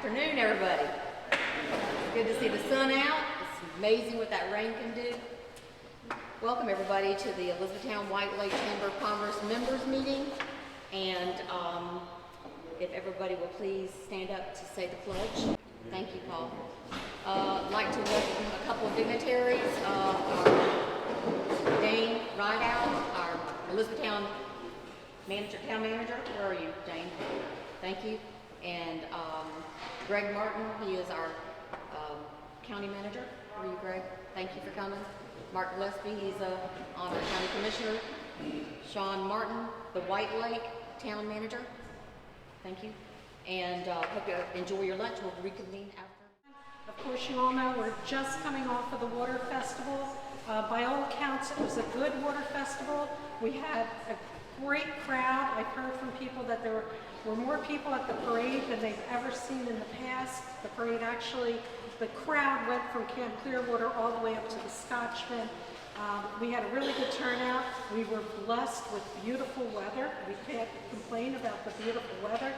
Afternoon, everybody. Good to see the sun out. It's amazing what that rain can do. Welcome, everybody, to the Elizabethtown White Lake Chamber of Commerce members meeting. And if everybody will please stand up to say the pledge. Thank you, Paul. I'd like to welcome a couple of dignitaries. Our Dane Rideout, our Elizabethtown town manager. Where are you, Dane? Thank you. And Greg Martin, he is our county manager. Where are you, Greg? Thank you for coming. Mark Gillespie, he's on our county commissioner. Sean Martin, the White Lake town manager. Thank you. And hope you enjoy your lunch. We'll reconvene after. Of course, you all know we're just coming off of the water festival. By all accounts, it was a good water festival. We had a great crowd. I've heard from people that there were more people at the parade than they've ever seen in the past. The parade actually, the crowd went from Camp Clearwater all the way up to the Scotchman. We had a really good turnout. We were blessed with beautiful weather. We can't complain about the beautiful weather.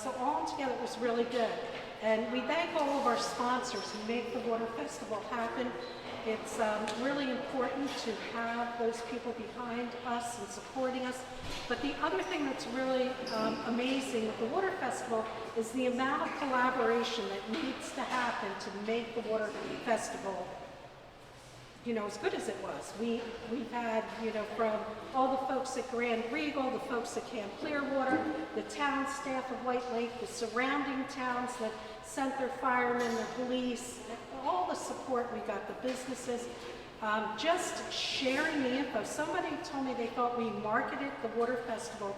So all together it was really good. And we thank all of our sponsors who make the water festival happen. It's really important to have those people behind us and supporting us. But the other thing that's really amazing with the Water Festival is the amount of collaboration that needs to happen to make the Water Festival, you know, as good as it was. We've had, you know, from all the folks at Grand Regal, the folks at Camp Clearwater, the town staff of White Lake, the surrounding towns that sent their firemen, their police, all the support we got, the businesses, just sharing the info. Somebody told me they thought we marketed the Water Festival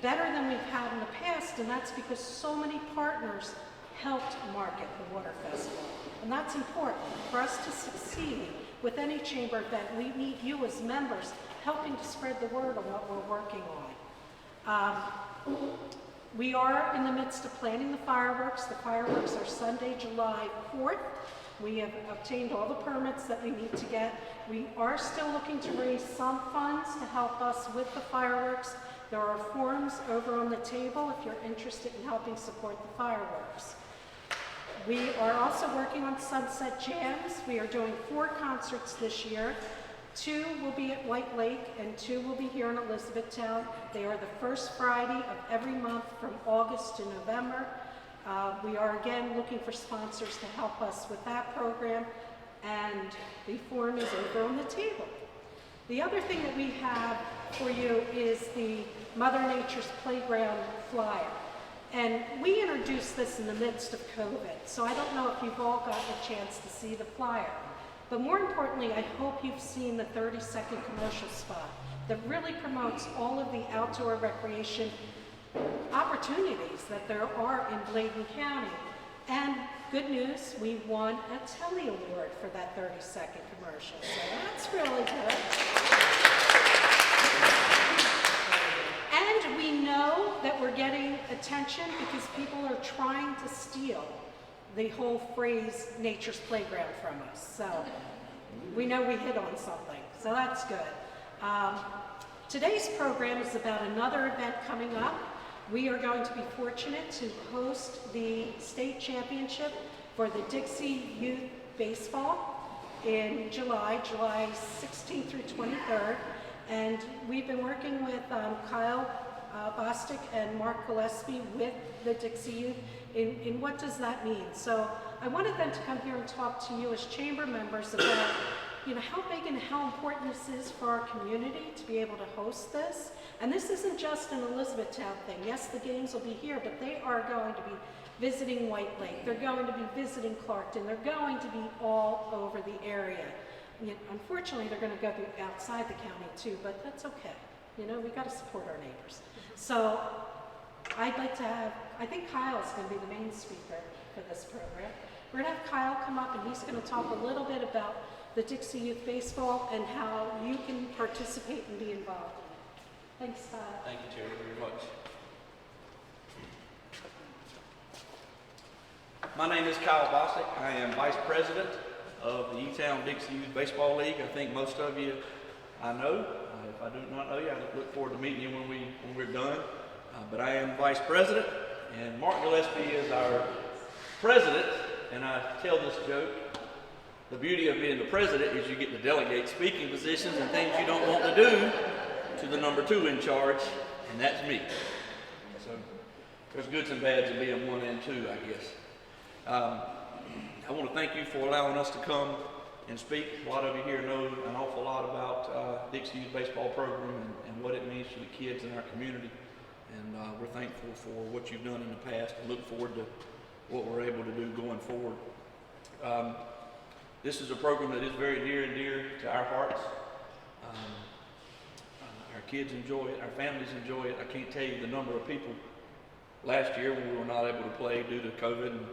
better than we've had in the past, and that's because so many partners helped market the Water Festival. And that's important. For us to succeed with any chamber event, we need you as members helping to spread the word on what we're working on. We are in the midst of planning the fireworks. The fireworks are Sunday, July 4th. We have obtained all the permits that we need to get. We are still looking to raise some funds to help us with the fireworks. There are forms over on the table if you're interested in helping support the fireworks. We are also working on Sunset Jams. We are doing 4 concerts this year. 2 will be at White Lake and 2 will be here in Elizabethtown. They are the first Friday of every month from August to November. We are again looking for sponsors to help us with that program, and the form is over on the table. The other thing that we have for you is the Mother Nature's Playground flyer. And we introduced this in the midst of COVID, so I don't know if you've all gotten a chance to see the flyer. But more importantly, I hope you've seen the 30-second commercial spot that really promotes all of the outdoor recreation opportunities that there are in Bladen County. And good news, we won a Telly Award for that 30-second commercial, so that's really good. And we know that we're getting attention because people are trying to steal the whole phrase Nature's Playground from us. So we know we hit on something, so that's good. Today's program is about another event coming up. We are going to be fortunate to host the state championship for the Dixie Youth Baseball in July 16th through 23rd. And we've been working with Kyle Bostic and Mark Gillespie with the Dixie Youth in what does that mean. So I wanted them to come here and talk to you as chamber members about, you know, how big and how important this is for our community to be able to host this. And this isn't just an Elizabethtown thing. Yes, the games will be here, but they are going to be visiting White Lake. They're going to be visiting Clarkton. They're going to be all over the area. Unfortunately, they're going to go outside the county too, but that's okay. You know, we got to support our neighbors. So I'd like to have, I think Kyle's going to be the main speaker for this program. We're going to have Kyle come up and he's going to talk a little bit about the Dixie Youth Baseball and how you can participate and be involved in it. Thanks, Kyle. Thank you, Terry, very much. My name is Kyle Bostic. I am Vice President of the Elizabethtown Dixie Youth Baseball League. I think most of you I know. If I do not know you, I look forward to meeting you when we're done. But I am Vice President, and Mark Gillespie is our president, and I tell this joke, the beauty of being the president is you get to delegate speaking positions and things you don't want to do to the number 2 in charge, and that's me. So there's goods and bads of being 1 and 2, I guess. I want to thank you for allowing us to come and speak. A lot of you here know an awful lot about Dixie Youth baseball program and what it means to the kids in our community. And we're thankful for what you've done in the past and look forward to what we're able to do going forward. This is a program that is very near and dear to our hearts. Our kids enjoy it, our families enjoy it. I can't tell you the number of people last year when we were not able to play due to COVID and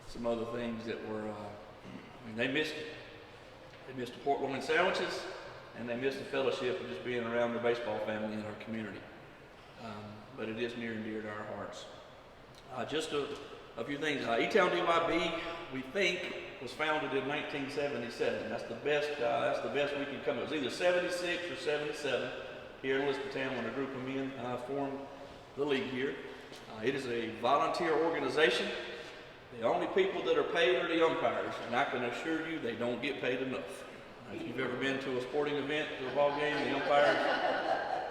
some other things that were, they missed it. They missed the pork loin sandwiches, and they missed the fellowship of just being around the baseball family in our community. But it is near and dear to our hearts. Just a few things. E-Town DYB, we think, was founded in 1977. That's the best we can come up. It was either 76 or 77 here in Elizabethtown when a group of men formed the league here. It is a volunteer organization. The only people that are paid are the umpires, and I can assure you they don't get paid enough. If you've ever been to a sporting event, to a ball game, the umpires,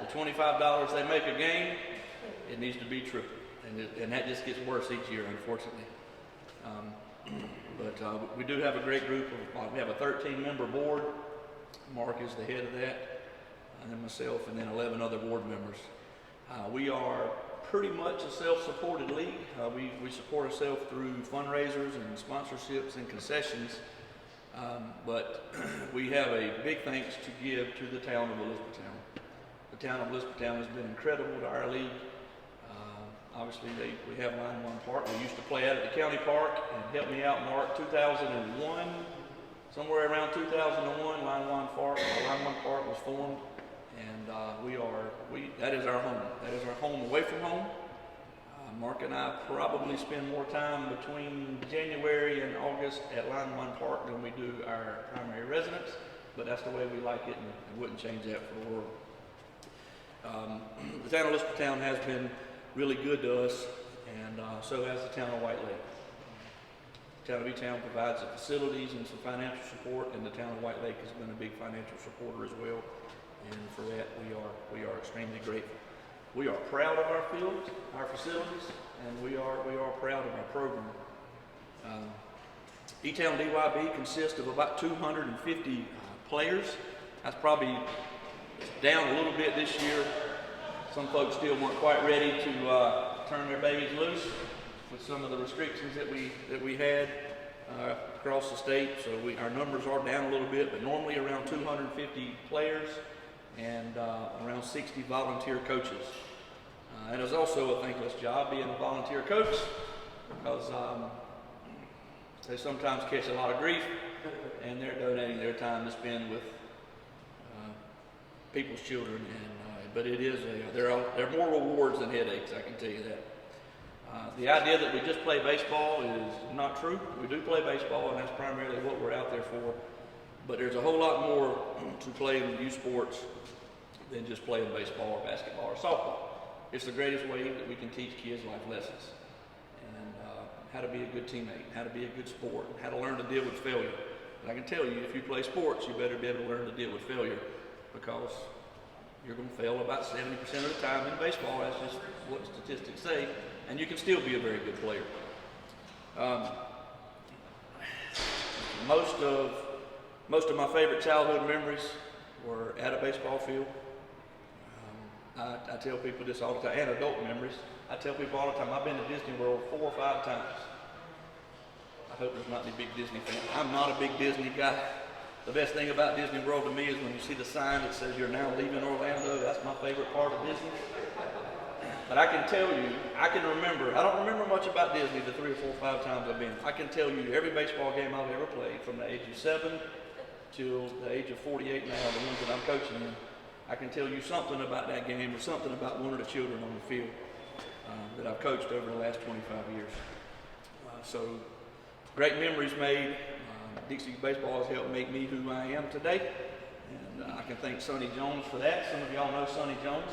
the $25 they make a game, it needs to be triple. And that just gets worse each year, unfortunately. But we do have a great group. We have a 13-member board. Mark is the head of that, and then myself, and then 11 other board members. We are pretty much a self-supported league. We support ourselves through fundraisers and sponsorships and concessions. But we have a big thanks to give to the town of Elizabethtown. The town of Elizabethtown has been incredible to our league. Obviously, we have Line 1 Park. We used to play out at the county park, and help me out, Mark, 2001, somewhere around 2001, Line 1 Park was formed, and that is our home. That is our home away from home. Mark and I probably spend more time between January and August at Line 1 Park than we do our primary residence, but that's the way we like it, and I wouldn't change that for the world. The town of Elizabethtown has been really good to us, and so has the town of White Lake. The town of E-Town provides the facilities and some financial support, and the town of White Lake has been a big financial supporter as well, and for that we are extremely grateful. We are proud of our fields, our facilities, and we are proud of our program. E-Town DYB consists of about 250 players. That's probably down a little bit this year. Some folks still weren't quite ready to turn their babies loose with some of the restrictions that we had across the state. So our numbers are down a little bit, but normally around 250 players and around 60 volunteer coaches. And it's also a thankless job being a volunteer coach because they sometimes catch a lot of grief, and they're donating their time to spend with people's children. But it is there are more rewards than headaches, I can tell you that. The idea that we just play baseball is not true. We do play baseball, and that's primarily what we're out there for. But there's a whole lot more to playing youth sports than just playing baseball or basketball or softball. It's the greatest way that we can teach kids life lessons, and how to be a good teammate, how to be a good sport, how to learn to deal with failure. And I can tell you, if you play sports, you better be able to learn to deal with failure, because you're going to fail about 70% of the time in baseball. That's just what statistics say, and you can still be a very good player. Most of my favorite childhood memories were at a baseball field. I tell people this all the time, and adult memories. I tell people all the time, I've been to Disney World 4 or 5 times. I hope there's not any big Disney fans. I'm not a big Disney guy. The best thing about Disney World to me is when you see the sign that says you're now leaving Orlando. That's my favorite part of Disney. But I can tell you, I don't remember much about Disney the 3 or 4 or 5 times I've been. I can tell you every baseball game I've ever played, from the age of 7 till the age of 48 now, the ones that I'm coaching in, I can tell you something about that game or something about one of the children on the field that I've coached over the last 25 years. So great memories made. Dixie baseball has helped make me who I am today, and I can thank Sonny Jones for that. Some of y'all know Sonny Jones.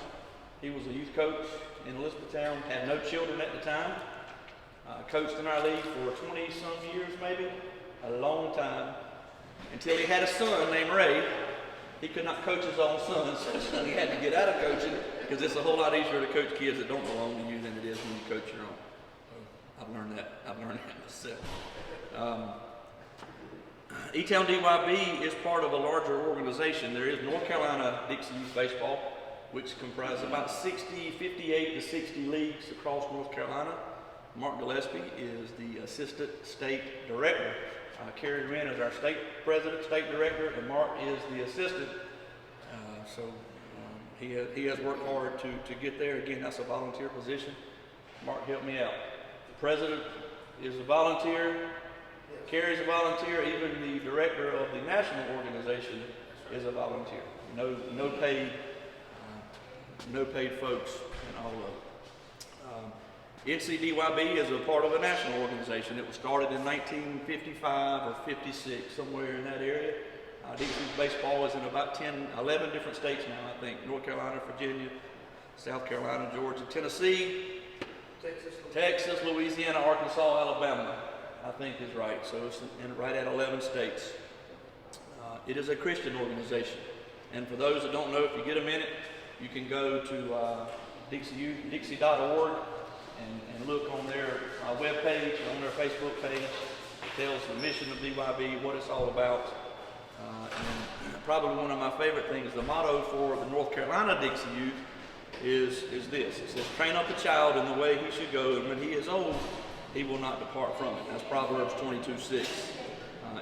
He was a youth coach in Elizabethtown, had no children at the time. Coached in our league for 20-some years, maybe, a long time, until he had a son named Ray. He could not coach his own son, so he had to get out of coaching because it's a whole lot easier to coach kids that don't belong to you than it is when you coach your own. So I've learned that myself. E-Town DYB is part of a larger organization. There is North Carolina Dixie Youth Baseball, which comprises about 58 to 60 leagues across North Carolina. Mark Gillespie is the Assistant State Director. Kerry Wren is our State President, State Director, and Mark is the Assistant. He has worked hard to get there. Again, that's a volunteer position. Mark helped me out. The President is a volunteer. Kerry's a volunteer. Even the Director of the National Organization is a volunteer. No paid folks in all of it. NCDYB is a part of a national organization. It was started in 1955 or 56, somewhere in that area. Dixie baseball is in about 11 different states now, I think. North Carolina, Virginia, South Carolina, Georgia, Tennessee, Texas, Louisiana, Arkansas, Alabama, I think is right. So it's right at 11 states. It is a Christian organization. And for those that don't know, if you get a minute, you can go to Dixie.org and look on their webpage, on their Facebook page. It tells the mission of DYB, what it's all about. And probably one of my favorite things, the motto for the North Carolina Dixie Youth is this. It says, train up a child in the way he should go, and when he is old, he will not depart from it. That's Proverbs 22:6.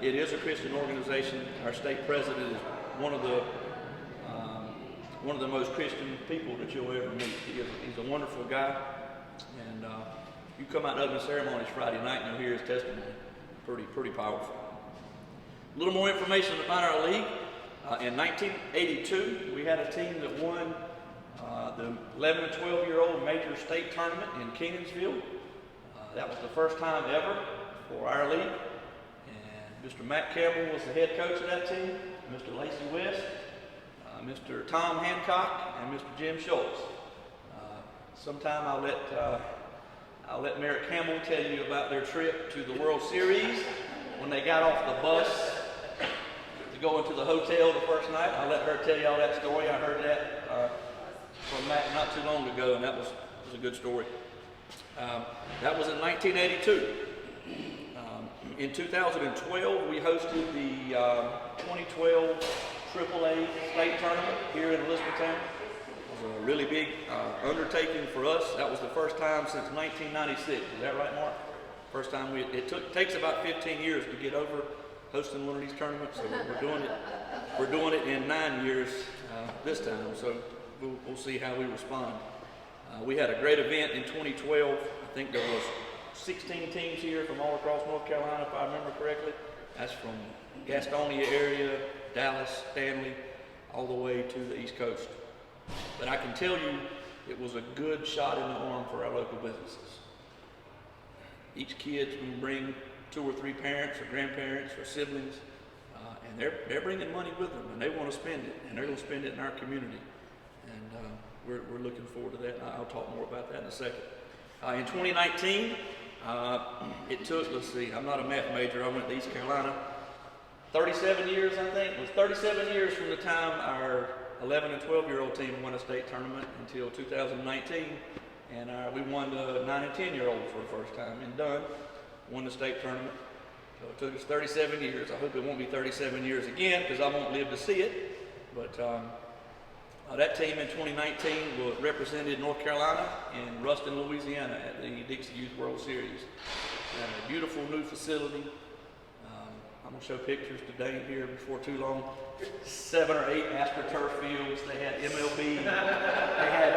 It is a Christian organization. Our state president is one of the most Christian people that you'll ever meet. He's a wonderful guy. And you come out to opening ceremonies Friday night and you'll hear his testimony. Pretty powerful. A little more information about our league. In 1982, we had a team that won the 11 and 12-year-old major state tournament in Kenansville. That was the first time ever for our league. And Mr. Matt Campbell was the head coach of that team, Mr. Lacey West, Mr. Tom Hancock, and Mr. Jim Schultz. Sometime I'll let Merrick Campbell tell you about their trip to the World Series when they got off the bus to go into the hotel the first night. I'll let her tell you all that story. I heard that from Matt not too long ago, and that was a good story. That was in 1982. In 2012, we hosted the 2012 AAA state tournament here in Elizabethtown. It was a really big undertaking for us. That was the first time since 1996. Is that right, Mark? First time takes about 15 years to get over hosting one of these tournaments. So we're doing it in 9 years this time. So we'll see how we respond. We had a great event in 2012. I think there was 16 teams here from all across North Carolina, if I remember correctly. That's from Gastonia area, Dallas, Stanley, all the way to the East Coast. But I can tell you, it was a good shot in the arm for our local businesses. Each kid can bring 2 or 3 parents or grandparents or siblings, and they're bringing money with them, and they want to spend it, and they're going to spend it in our community. And we're looking forward to that. I'll talk more about that in a second. In 2019, it took, let's see, I'm not a math major. I went to East Carolina. 37 years, I think. It was 37 years from the time our 11 and 12-year-old team won a state tournament until 2019. And we won the 9 and 10-year-olds for the first time in Dunn. Won the state tournament. So it took us 37 years. I hope it won't be 37 years again because I won't live to see it. But that team in 2019 represented North Carolina and Ruston, Louisiana at the Dixie Youth World Series. And a beautiful new facility. I'm going to show pictures today here before too long. 7 or 8 AstroTurf fields. They had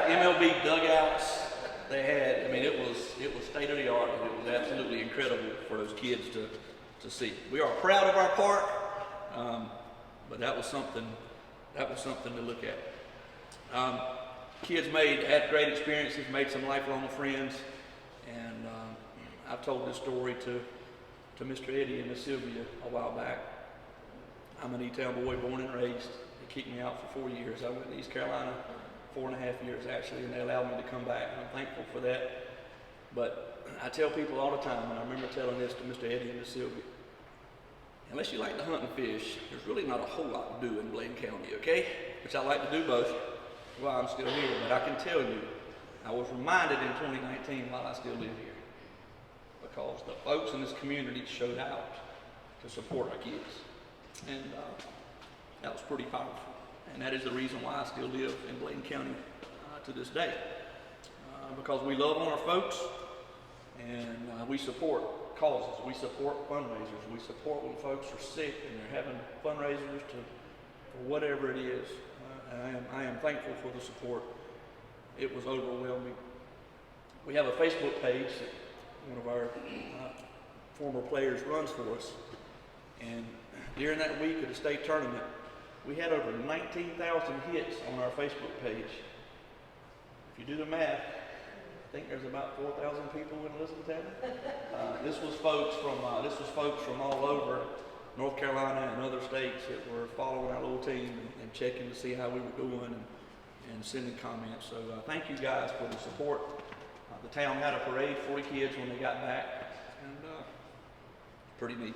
MLB dugouts. They had, it was state of the art. It was absolutely incredible for those kids to see. We are proud of our park, but that was something to look at. Kids had great experiences, made some lifelong friends, and I've told this story to Mr. Eddie and Miss Sylvia a while back. I'm an E-Town boy, born and raised. They kicked me out for 4 years. I went to East Carolina 4.5 years actually, and they allowed me to come back, and I'm thankful for that. But I tell people all the time, and I remember telling this to Mr. Eddie and Miss Sylvia, unless you like to hunt and fish, there's really not a whole lot to do in Blaine County, okay? Which I like to do both, while I'm still here. But I can tell you, I was reminded in 2019 while I still live here, because the folks in this community showed out to support our kids. And that was pretty powerful. And that is the reason why I still live in Blaine County to this day. Because we love on our folks, and we support causes, we support fundraisers, we support when folks are sick and they're having fundraisers for whatever it is. And I am thankful for the support. It was overwhelming. We have a Facebook page that one of our former players runs for us, and during that week of the state tournament, we had over 19,000 hits on our Facebook page. If you do the math, I think there's about 4,000 people in Elizabethtown. This was folks from all over North Carolina and other states that were following our little team and checking to see how we were doing and sending comments. So thank you guys for the support. The town had a parade for the kids when they got back, and pretty neat. It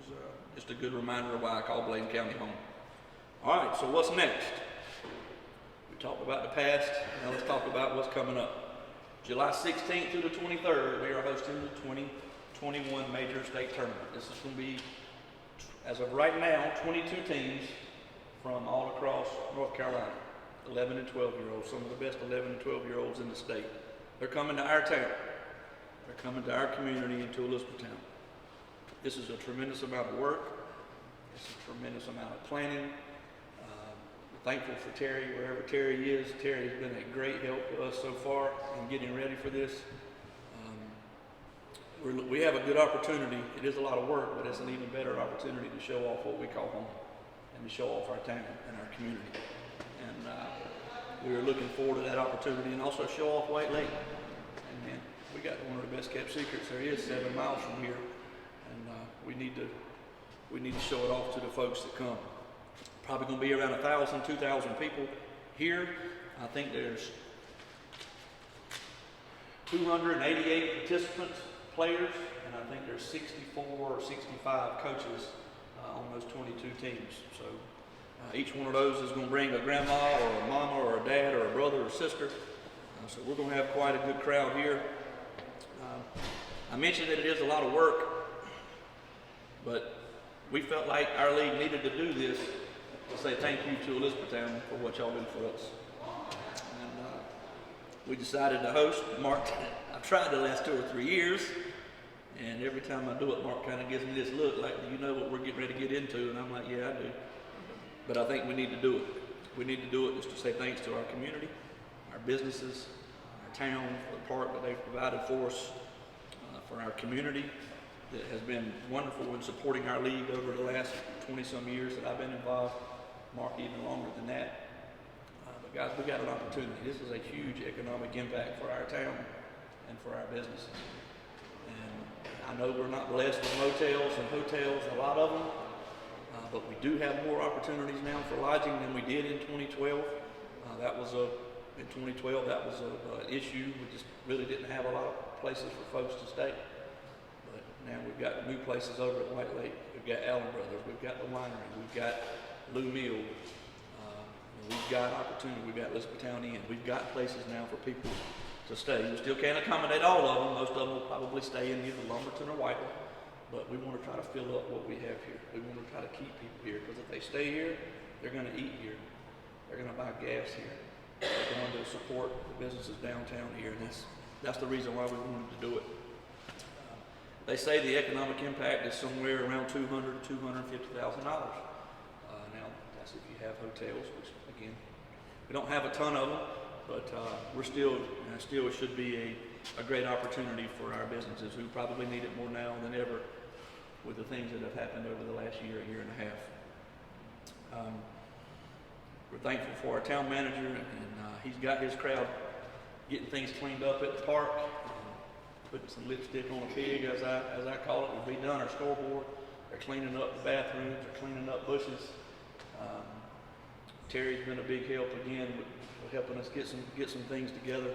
was just a good reminder of why I call Blaine County home. All right, so what's next? We talked about the past, now let's talk about what's coming up. July 16th through the 23rd, we are hosting the 2021 Major State Tournament. This is going to be, as of right now, 22 teams from all across North Carolina, 11 and 12-year-olds, some of the best 11 and 12-year-olds in the state. They're coming to our town. They're coming to our community and to Elizabethtown. This is a tremendous amount of work. It's a tremendous amount of planning. We're thankful for Terry, wherever Terry is. Terry has been a great help to us so far in getting ready for this. We have a good opportunity. It is a lot of work, but it's an even better opportunity to show off what we call home and to show off our town and our community. And we are looking forward to that opportunity, and also show off White Lake. And man, we got one of the best kept secrets there is 7 miles from here, and we need to show it off to the folks that come. Probably going to be around 1,000, 2,000 people here. I think there's 288 participants, players, and I think there's 64 or 65 coaches on those 22 teams. So each one of those is going to bring a grandma or a mama or a dad or a brother or sister. So we're going to have quite a good crowd here. I mentioned that it is a lot of work, but we felt like our league needed to do this to say thank you to Elizabethtown for what y'all do for us. And we decided to host. Mark, I've tried the last 2 or 3 years, and every time I do it, Mark kind of gives me this look like, do you know what we're getting ready to get into? And I'm like, yeah, I do. But I think we need to do it. We need to do it just to say thanks to our community, our businesses, our town, for the park that they've provided for us, for our community that has been wonderful in supporting our league over the last 20-some years that I've been involved. Mark even longer than that. But guys, we got an opportunity. This is a huge economic impact for our town and for our businesses. And I know we're not blessed with motels and hotels, a lot of them, but we do have more opportunities now for lodging than we did in 2012. In 2012, that was an issue. We just really didn't have a lot of places for folks to stay. But now we've got new places over at White Lake. We've got Allen Brothers. We've got the winery. We've got Lou Mill. We've got opportunity. We've got Elizabethtown Inn. We've got places now for people to stay. We still can't accommodate all of them. Most of them will probably stay in either Lumberton or Whitehall. But we want to try to fill up what we have here. We want to try to keep people here, because if they stay here, they're going to eat here. They're going to buy gas here. They're going to support the businesses downtown here, and that's the reason why we wanted to do it. They say the economic impact is somewhere around $200,000 to $250,000. Now, that's if you have hotels, which again, we don't have a ton of them, but we're still it should be a great opportunity for our businesses who probably need it more now than ever with the things that have happened over the last year and a half. We're thankful for our town manager, and he's got his crowd getting things cleaned up at the park, putting some lipstick on a pig, as I call it. We've redone our scoreboard. They're cleaning up the bathrooms. They're cleaning up bushes. Terry's been a big help again with helping us get some things together.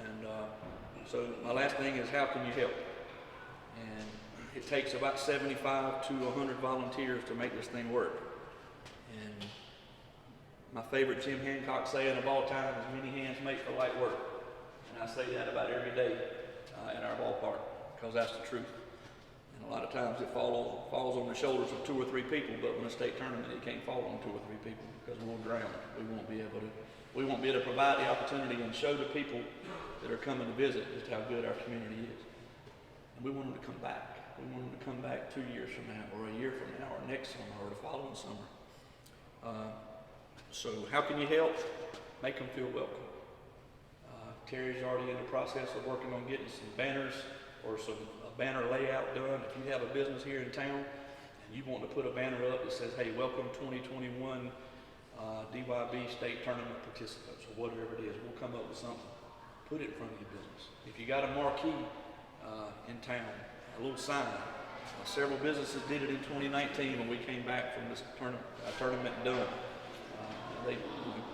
And So my last thing is, how can you help? And it takes about 75 to 100 volunteers to make this thing work. And my favorite Jim Hancock saying of all time is, many hands make for light work. And I say that about every day in our ballpark, because that's the truth. And a lot of times it falls on the shoulders of 2 or 3 people, but when a state tournament, it can't fall on 2 or 3 people, because we'll drown. We won't be able to provide the opportunity and show the people that are coming to visit just how good our community is. And we want them to come back. We want them to come back 2 years from now, or a year from now, or next summer, or the following summer. So how can you help? Make them feel welcome. Terry's already in the process of working on getting some banners or a banner layout done. If you have a business here in town and you want to put a banner up that says, hey, welcome 2021 DYB state tournament participants, or whatever it is, we'll come up with something. Put it in front of your business. If you got a marquee in town, a little sign. Several businesses did it in 2019 when we came back from this tournament done.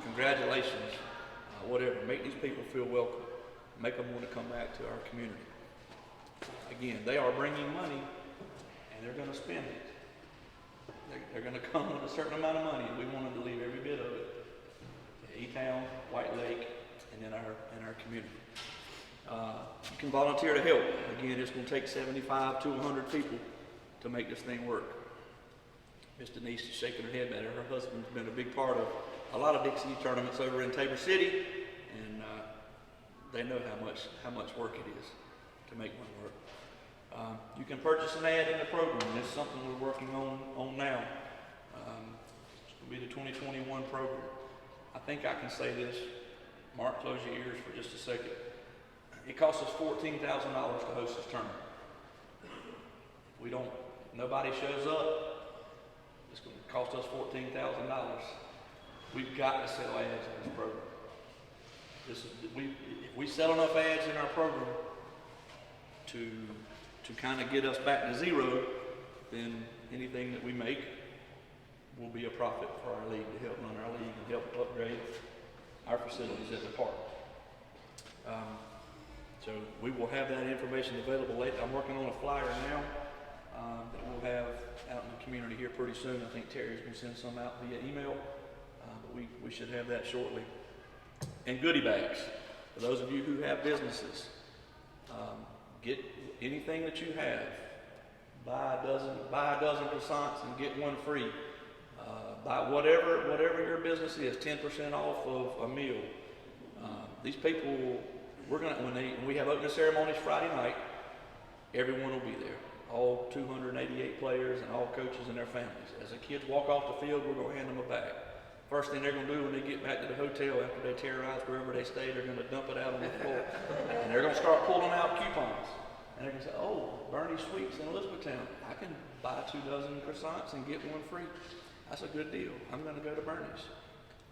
Congratulations, whatever. Make these people feel welcome. Make them want to come back to our community. Again, they are bringing money, and they're going to spend it. They're going to come with a certain amount of money, and we want them to leave every bit of it. E-Town, White Lake, and in our community. You can volunteer to help. Again, it's going to take 75 to 100 people to make this thing work. Miss Denise is shaking her head at her. Her husband's been a big part of a lot of Dixie Youth tournaments over in Tabor City, and they know how much work it is to make one work. You can purchase an ad in the program. It's something we're working on now. It's going to be the 2021 program. I think I can say this. Mark, close your ears for just a second. It costs us $14,000 to host this tournament. If nobody shows up, it's going to cost us $14,000. We've got to sell ads in this program. If we sell enough ads in our program to kind of get us back to zero, then anything that we make will be a profit for our league, to help run our league and help upgrade our facilities at the park. So we will have that information available later. I'm working on a flyer now that we'll have out in the community here pretty soon. I think Terry's going to send some out via email, but we should have that shortly. And goodie bags. For those of you who have businesses, get anything that you have. Buy a dozen croissants and get one free. Buy whatever your business is, 10% off of a meal. These people, when we have opening ceremonies Friday night, everyone will be there. All 288 players and all coaches and their families. As the kids walk off the field, we're going to hand them a bag. First thing they're going to do when they get back to the hotel after they terrorize wherever they stay, they're going to dump it out on the floor. And they're going to start pulling out coupons. And they're going to say, oh, Bernie's Sweets in Elizabethtown. I can buy 2 dozen croissants and get one free. That's a good deal. I'm going to go to Bernie's.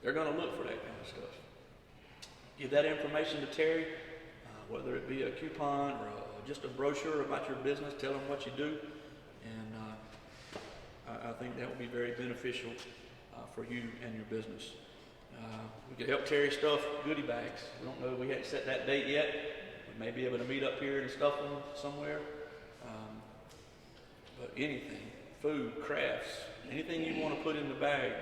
They're going to look for that kind of stuff. Give that information to Terry, whether it be a coupon or just a brochure about your business. Tell them what you do. And I think that will be very beneficial for you and your business. We could help Terry stuff goodie bags. We don't know, we hadn't set that date yet. We may be able to meet up here and stuff them somewhere. But anything, food, crafts, anything you want to put in the bag,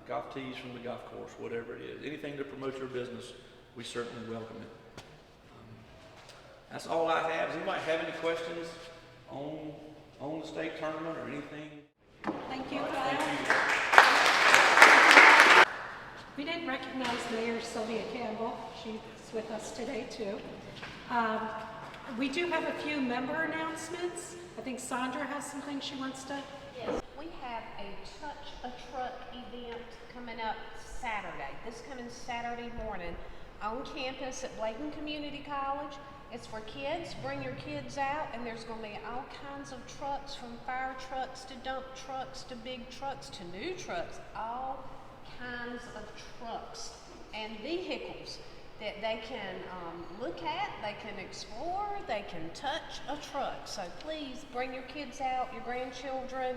golf tees from the golf course, whatever it is, anything to promote your business, we certainly welcome it. That's all I have. Does anybody have any questions on the state tournament or anything? Thank you, Kyle. Thank you. We didn't recognize Mayor Sylvia Campbell. She's with us today too. We do have a few member announcements. I think Sandra has something she wants to. Yes, we have a Touch a Truck event coming up Saturday. This coming Saturday morning on campus at Bladen Community College. It's for kids. Bring your kids out, and there's going to be all kinds of trucks, from fire trucks to dump trucks to big trucks to new trucks, all kinds of trucks and vehicles that they can look at, they can explore, they can touch a truck. So please bring your kids out, your grandchildren.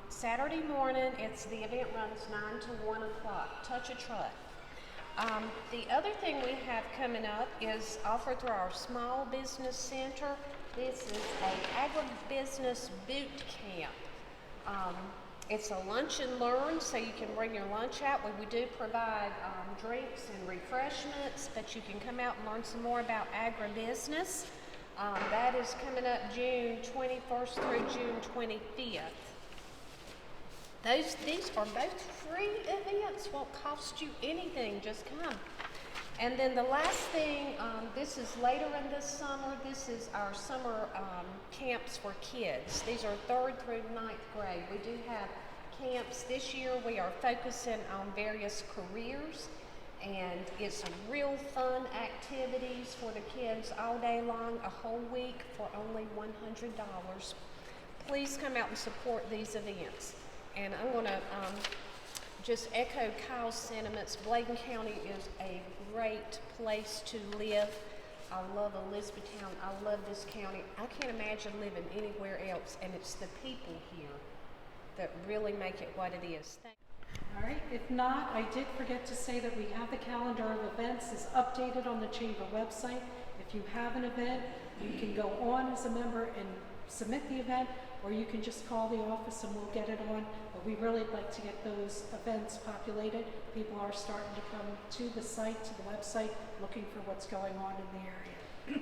Saturday morning, the event runs 9 to 1 o'clock. Touch a Truck. The other thing we have coming up is offered through our Small Business Center. This is a agribusiness boot camp. It's a lunch and learn, so you can bring your lunch out. We do provide drinks and refreshments, but you can come out and learn some more about agribusiness. That is coming up June 21st through June 25th. These are both free events, won't cost you anything, just come. And then the last thing, this is later in this summer, this is our summer camps for kids. These are 3rd through 9th grade. We do have camps this year. We are focusing on various careers, and it's real fun activities for the kids all day long, a whole week for only $100. Please come out and support these events. And I'm going to just echo Kyle's sentiments. Bladen County is a great place to live. I love Elizabethtown. I love this county. I can't imagine living anywhere else, and it's the people here that really make it what it is. All right, if not, I did forget to say that we have the calendar of events is updated on the chamber website. If you have an event, you can go on as a member and submit the event, or you can just call the office and we'll get it on. But we really like to get those events populated. People are starting to come to the site, to the website, looking for what's going on in the area.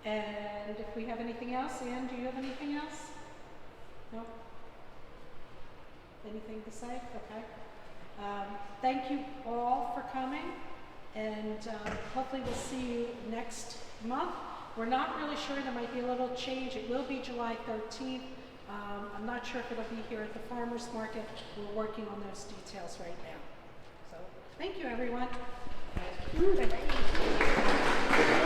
And if we have anything else, Ann, do you have anything else? No? Anything to say? Okay. Thank you all for coming, and hopefully we'll see you next month. We're not really sure. There might be a little change. It will be July 13th. I'm not sure if it'll be here at the farmers market. We're working on those details right now. So thank you, everyone. Thank you.